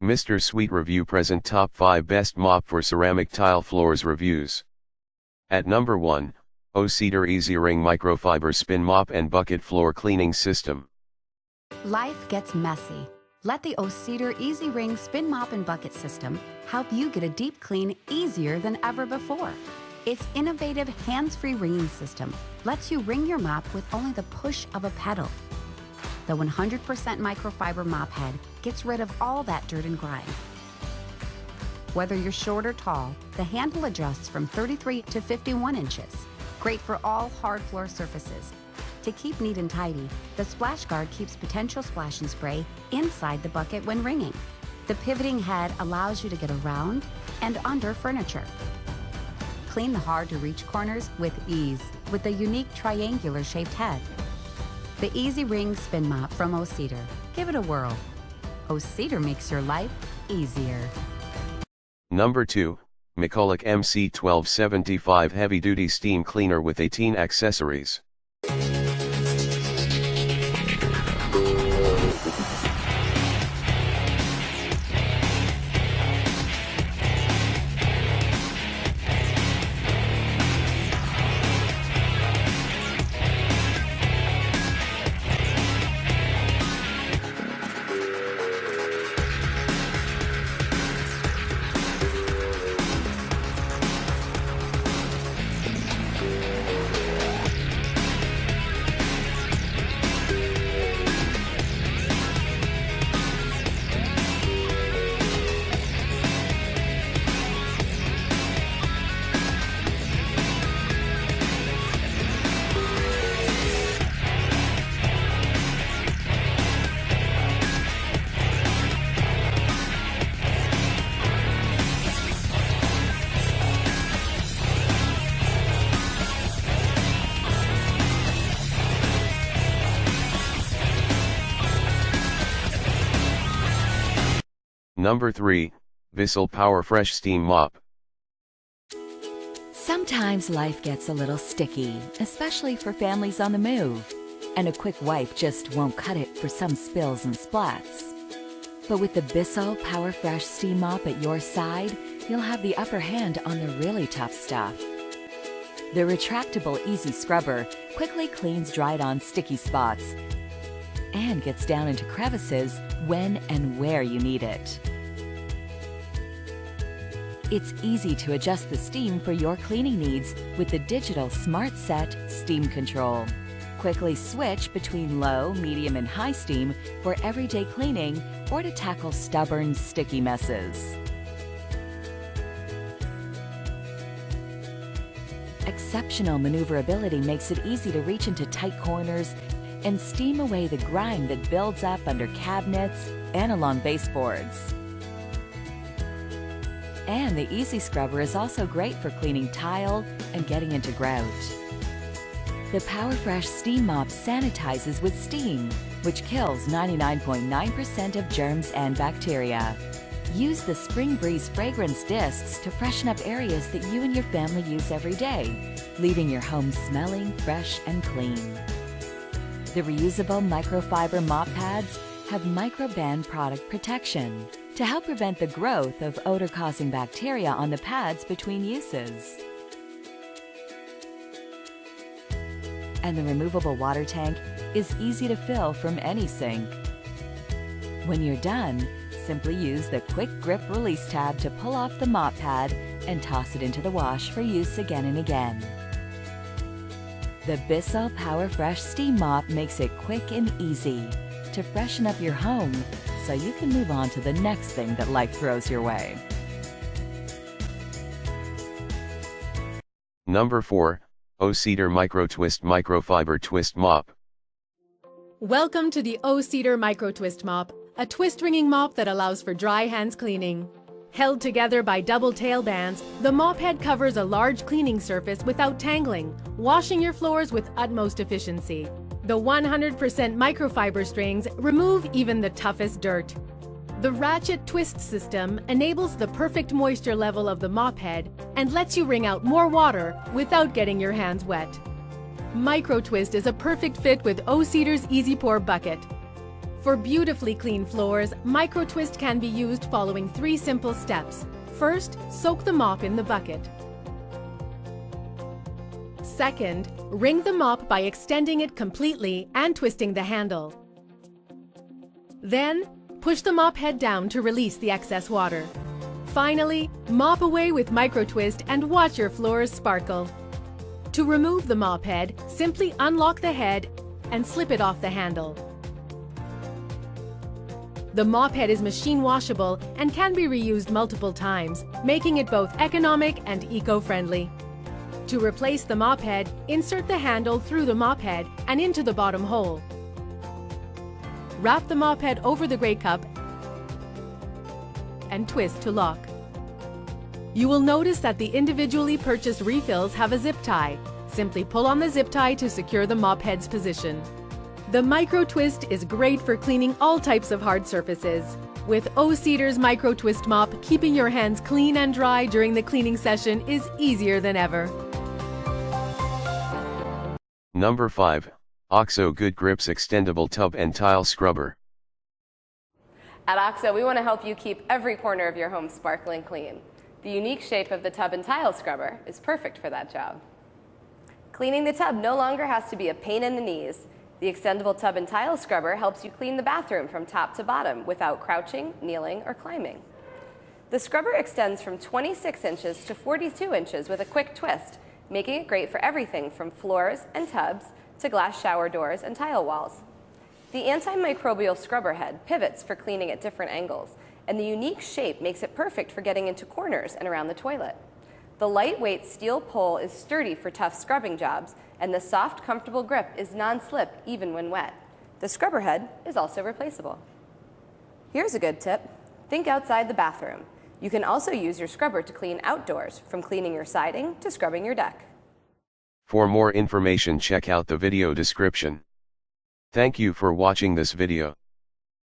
Mr. Sweet Review present top 5 best mop for ceramic tile floors reviews. At number 1, O-Cedar Easy Ring Microfiber Spin Mop and Bucket Floor Cleaning System. Life gets messy. Let the O-Cedar Easy Ring Spin Mop and Bucket System help you get a deep clean easier than ever before. Its innovative hands-free wringing system lets you wring your mop with only the push of a pedal. The 100% microfiber mop head gets rid of all that dirt and grime. Whether you're short or tall, the handle adjusts from 33 to 51 inches. Great for all hard floor surfaces. To keep neat and tidy, the splash guard keeps potential splash and spray inside the bucket when wringing. The pivoting head allows you to get around and under furniture. Clean the hard-to-reach corners with ease with the unique triangular-shaped head. The Easy Ring Spin Mop from O-Cedar. Give it a whirl. O-Cedar makes your life easier. Number 2, McCulloch MC1275 Heavy Duty Steam Cleaner with 18 accessories. Number 3, Bissell Power Fresh Steam Mop. Sometimes life gets a little sticky, especially for families on the move, and a quick wipe just won't cut it for some spills and splats. But with the Bissell Power Fresh Steam Mop at your side, you'll have the upper hand on the really tough stuff. The retractable Easy Scrubber quickly cleans dried-on sticky spots and gets down into crevices when and where you need it. It's easy to adjust the steam for your cleaning needs with the digital Smart Set Steam Control. Quickly switch between low, medium, and high steam for everyday cleaning or to tackle stubborn, sticky messes. Exceptional maneuverability makes it easy to reach into tight corners and steam away the grime that builds up under cabinets and along baseboards. And the Easy Scrubber is also great for cleaning tile and getting into grout. The PowerFresh Steam Mop sanitizes with steam, which kills 99.9% of germs and bacteria. Use the Spring Breeze fragrance discs to freshen up areas that you and your family use every day, leaving your home smelling fresh and clean. The reusable microfiber mop pads have microban product protection to help prevent the growth of odor-causing bacteria on the pads between uses. And the removable water tank is easy to fill from any sink. When you're done, simply use the Quick Grip Release tab to pull off the mop pad and toss it into the wash for use again and again. The Bissell Power Fresh Steam Mop makes it quick and easy to freshen up your home so you can move on to the next thing that life throws your way. Number 4, O-Cedar Micro Twist Microfiber Twist Mop. Welcome to the O-Cedar Micro Twist Mop, a twist wringing mop that allows for dry hands cleaning. Held together by double tail bands, the mop head covers a large cleaning surface without tangling, washing your floors with utmost efficiency. The 100% microfiber strings remove even the toughest dirt. The ratchet twist system enables the perfect moisture level of the mop head and lets you wring out more water without getting your hands wet. Micro Twist is a perfect fit with O-Cedar's Easy Pour bucket. For beautifully clean floors, Micro Twist can be used following 3 simple steps. First, soak the mop in the bucket. Second, wring the mop by extending it completely and twisting the handle. Then, push the mop head down to release the excess water. Finally, mop away with Micro Twist and watch your floors sparkle. To remove the mop head, simply unlock the head and slip it off the handle. The mop head is machine washable and can be reused multiple times, making it both economic and eco-friendly. To replace the mop head, insert the handle through the mop head and into the bottom hole. Wrap the mop head over the gray cup and twist to lock. You will notice that the individually purchased refills have a zip tie. Simply pull on the zip tie to secure the mop head's position. The Micro Twist is great for cleaning all types of hard surfaces. With O-Cedar's Micro Twist mop, keeping your hands clean and dry during the cleaning session is easier than ever. Number 5, OXO Good Grips Extendable Tub and Tile Scrubber. At OXO, we want to help you keep every corner of your home sparkling clean. The unique shape of the tub and tile scrubber is perfect for that job. Cleaning the tub no longer has to be a pain in the knees. The extendable tub and tile scrubber helps you clean the bathroom from top to bottom without crouching, kneeling, or climbing. The scrubber extends from 26 inches to 42 inches with a quick twist, making it great for everything from floors and tubs to glass shower doors and tile walls. The antimicrobial scrubber head pivots for cleaning at different angles, and the unique shape makes it perfect for getting into corners and around the toilet. The lightweight steel pole is sturdy for tough scrubbing jobs, and the soft, comfortable grip is non-slip even when wet. The scrubber head is also replaceable. Here's a good tip. Think outside the bathroom. You can also use your scrubber to clean outdoors, from cleaning your siding to scrubbing your deck. For more information, check out the video description. Thank you for watching this video.